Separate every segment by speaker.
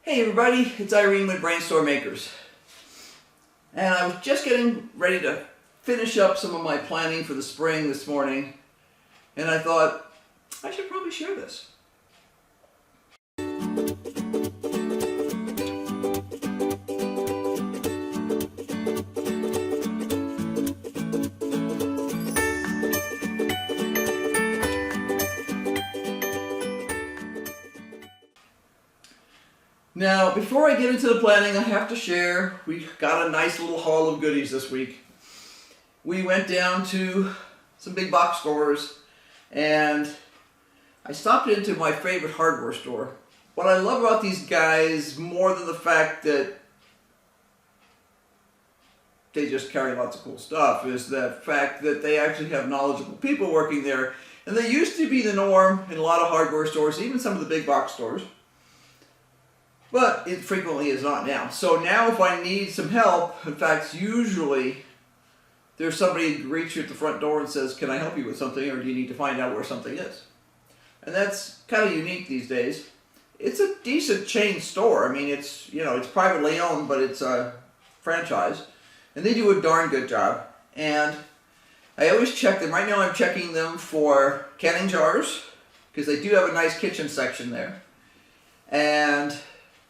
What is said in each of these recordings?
Speaker 1: Hey everybody, it's Irene with BrainStormAcres. And I was just getting ready to finish up some of my planning for the spring this morning, and I thought I should probably share this. Now, before I get into the planning, I have to share, we got a nice little haul of goodies this week. We went down to some big box stores, and I stopped into my favorite hardware store. What I love about these guys, more than the fact that they just carry lots of cool stuff, is the fact that they actually have knowledgeable people working there. And they used to be the norm in a lot of hardware stores, even some of the big box stores. But it frequently is not now. So now if I need some help, in fact, usually there's somebody who greets you at the front door and says, "Can I help you with something, or do you need to find out where something is?" And that's kind of unique these days. It's a decent chain store. I mean, it's, you know, it's privately owned, but it's a franchise. And they do a darn good job. And I always check them. Right now I'm checking them for canning jars, because they do have a nice kitchen section there. And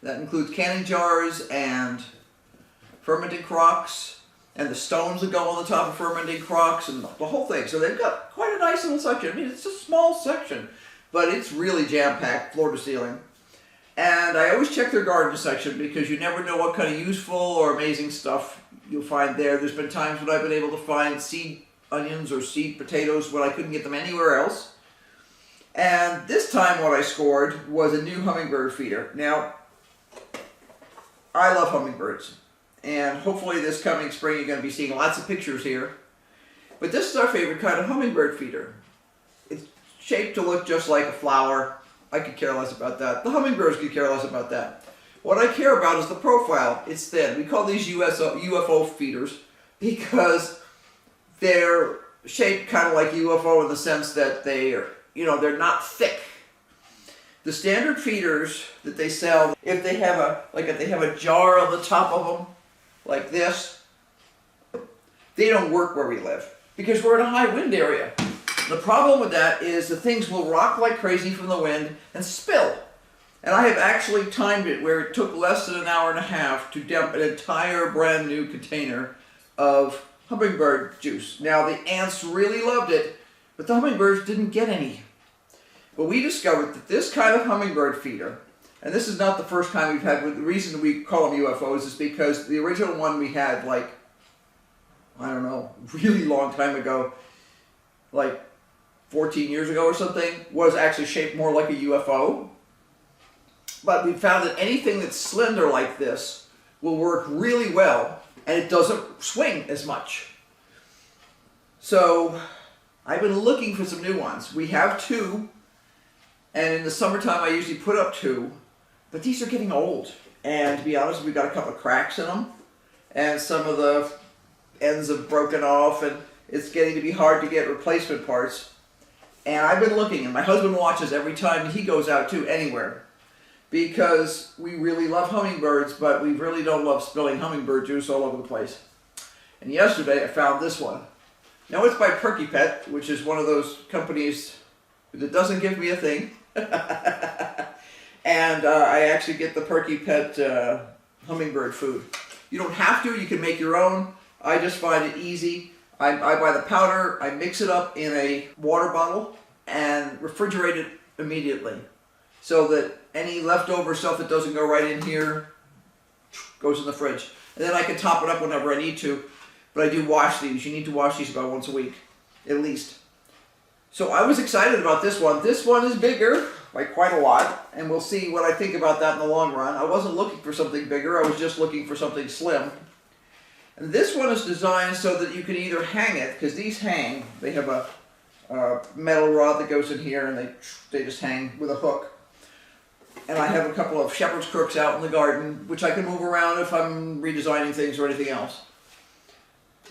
Speaker 1: that includes canning jars and fermenting crocks and the stones that go on the top of fermenting crocks and the whole thing. So they've got quite a nice little section. I mean, it's a small section, but it's really jam-packed, floor to ceiling. And I always check their garden section, because you never know what kind of useful or amazing stuff you'll find there. There's been times when I've been able to find seed onions or seed potatoes when I couldn't get them anywhere else. And this time what I scored was a new Hummingbird feeder. Now, I love hummingbirds, and hopefully this coming spring you're going to be seeing lots of pictures here. But this is our favorite kind of hummingbird feeder. It's shaped to look just like a flower. I could care less about that. The hummingbirds could care less about that. What I care about is the profile. It's thin. We call these UFO feeders because they're shaped kind of like UFO in the sense that they're not thick. The standard feeders that they sell, if they have a jar on the top of them, like this, they don't work where we live, because we're in a high wind area. The problem with that is the things will rock like crazy from the wind and spill. And I have actually timed it where it took less than an hour and a half to dump an entire brand new container of hummingbird juice. Now, the ants really loved it, but the hummingbirds didn't get any. But we discovered that this kind of hummingbird feeder, and this is not the first time we've had, the reason we call them UFOs is because the original one we had, like, I don't know, really long time ago, like 14 years ago or something, was actually shaped more like a UFO. But we found that anything that's slender like this will work really well, and it doesn't swing as much. So I've been looking for some new ones. We have two. And in the summertime, I usually put up two, but these are getting old. And to be honest, we've got a couple of cracks in them, and some of the ends have broken off, and it's getting to be hard to get replacement parts. And I've been looking, and my husband watches every time he goes out to anywhere, because we really love hummingbirds, but we really don't love spilling hummingbird juice all over the place. And yesterday, I found this one. Now, it's by Perky Pet, which is one of those companies that doesn't give me a thing. And I actually get the Perky Pet Hummingbird Food. You don't have to, you can make your own. I just find it easy. I buy the powder, I mix it up in a water bottle and refrigerate it immediately, so that any leftover stuff that doesn't go right in here goes in the fridge. And then I can top it up whenever I need to. But I do wash these. You need to wash these about once a week, at least. So I was excited about this one. This one is bigger by quite a lot, and we'll see what I think about that in the long run. I wasn't looking for something bigger, I was just looking for something slim. And this one is designed so that you can either hang it, because these hang. They have a metal rod that goes in here, and they just hang with a hook. And I have a couple of shepherd's crooks out in the garden, which I can move around if I'm redesigning things or anything else.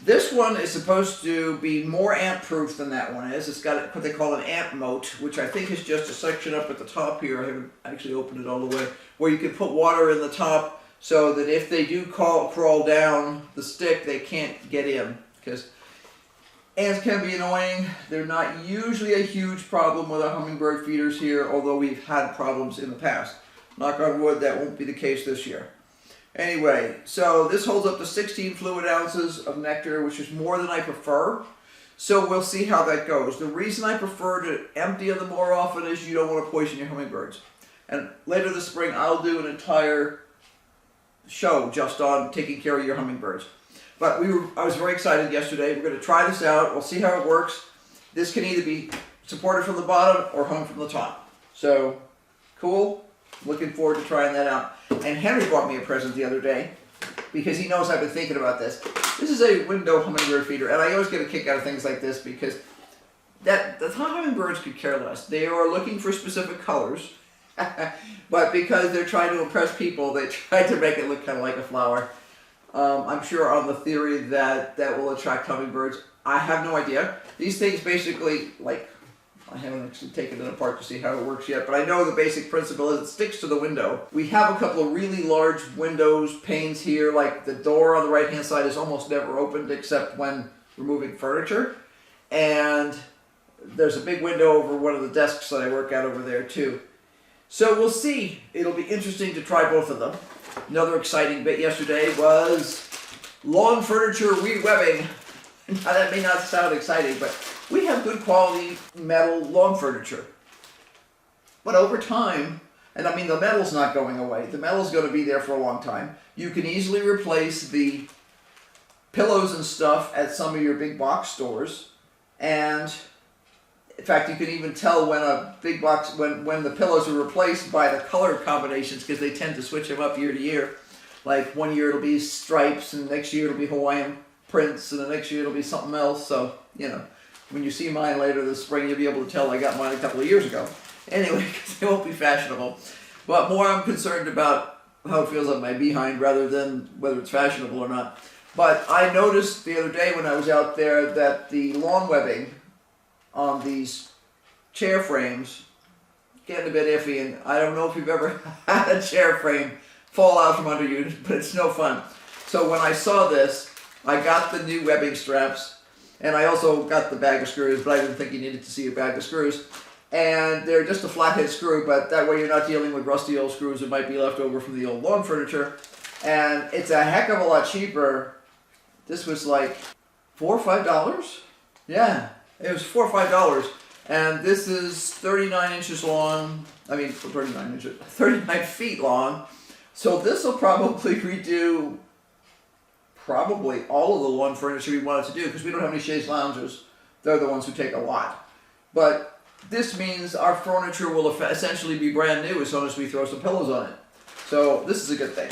Speaker 1: This one is supposed to be more ant proof than that one is. It's got what they call an ant moat, which I think is just a section up at the top here. I haven't actually opened it all the way, where you can put water in the top so that if they do crawl down the stick, they can't get in. Because ants can be annoying. They're not usually a huge problem with our hummingbird feeders here, although we've had problems in the past. Knock on wood, that won't be the case this year. Anyway, so this holds up to 16 fluid ounces of nectar, which is more than I prefer. So we'll see how that goes. The reason I prefer to empty them more often is you don't want to poison your hummingbirds. And later this spring, I'll do an entire show just on taking care of your hummingbirds. But I was very excited yesterday. We're going to try this out. We'll see how it works. This can either be supported from the bottom or hung from the top. So, cool. Looking forward to trying that out. And Henry bought me a present the other day because he knows I've been thinking about this. This is a window hummingbird feeder, and I always get a kick out of things like this because the hummingbirds could care less. They are looking for specific colors, but because they're trying to impress people, they try to make it look kind of like a flower. I'm sure on the theory that will attract hummingbirds. I have no idea. These things basically, like, I haven't actually taken it apart to see how it works yet, but I know the basic principle is it sticks to the window. We have a couple of really large windows, panes here, like the door on the right-hand side is almost never opened except when we're moving furniture. And there's a big window over one of the desks that I work at over there too. So we'll see. It'll be interesting to try both of them. Another exciting bit yesterday was lawn furniture rewebbing. Now that may not sound exciting, but we have good quality metal lawn furniture. But over time, and I mean the metal's not going away, the metal's going to be there for a long time. You can easily replace the pillows and stuff at some of your big box stores. And in fact, you can even tell when a big box, when the pillows are replaced by the color combinations, because they tend to switch them up year to year. Like one year it'll be stripes, and the next year it'll be Hawaiian prints, and the next year it'll be something else. So, you know, when you see mine later this spring, you'll be able to tell I got mine a couple of years ago. Anyway, because they won't be fashionable. But more I'm concerned about how it feels on my behind rather than whether it's fashionable or not. But I noticed the other day when I was out there that the lawn webbing on these chair frames getting a bit iffy, and I don't know if you've ever had a chair frame fall out from under you, but it's no fun. So when I saw this, I got the new webbing straps, and I also got the bag of screws, but I didn't think you needed to see a bag of screws. And they're just a flathead screw, but that way you're not dealing with rusty old screws that might be left over from the old lawn furniture. And it's a heck of a lot cheaper. This was like $4 or $5? Yeah, it was $4 or $5. And this is 39 inches long. I mean, 39 feet long. So this will probably redo probably all of the lawn furniture we wanted to do, because we don't have any chaise loungers. They're the ones who take a lot. But this means our furniture will essentially be brand new as soon as we throw some pillows on it. So this is a good thing.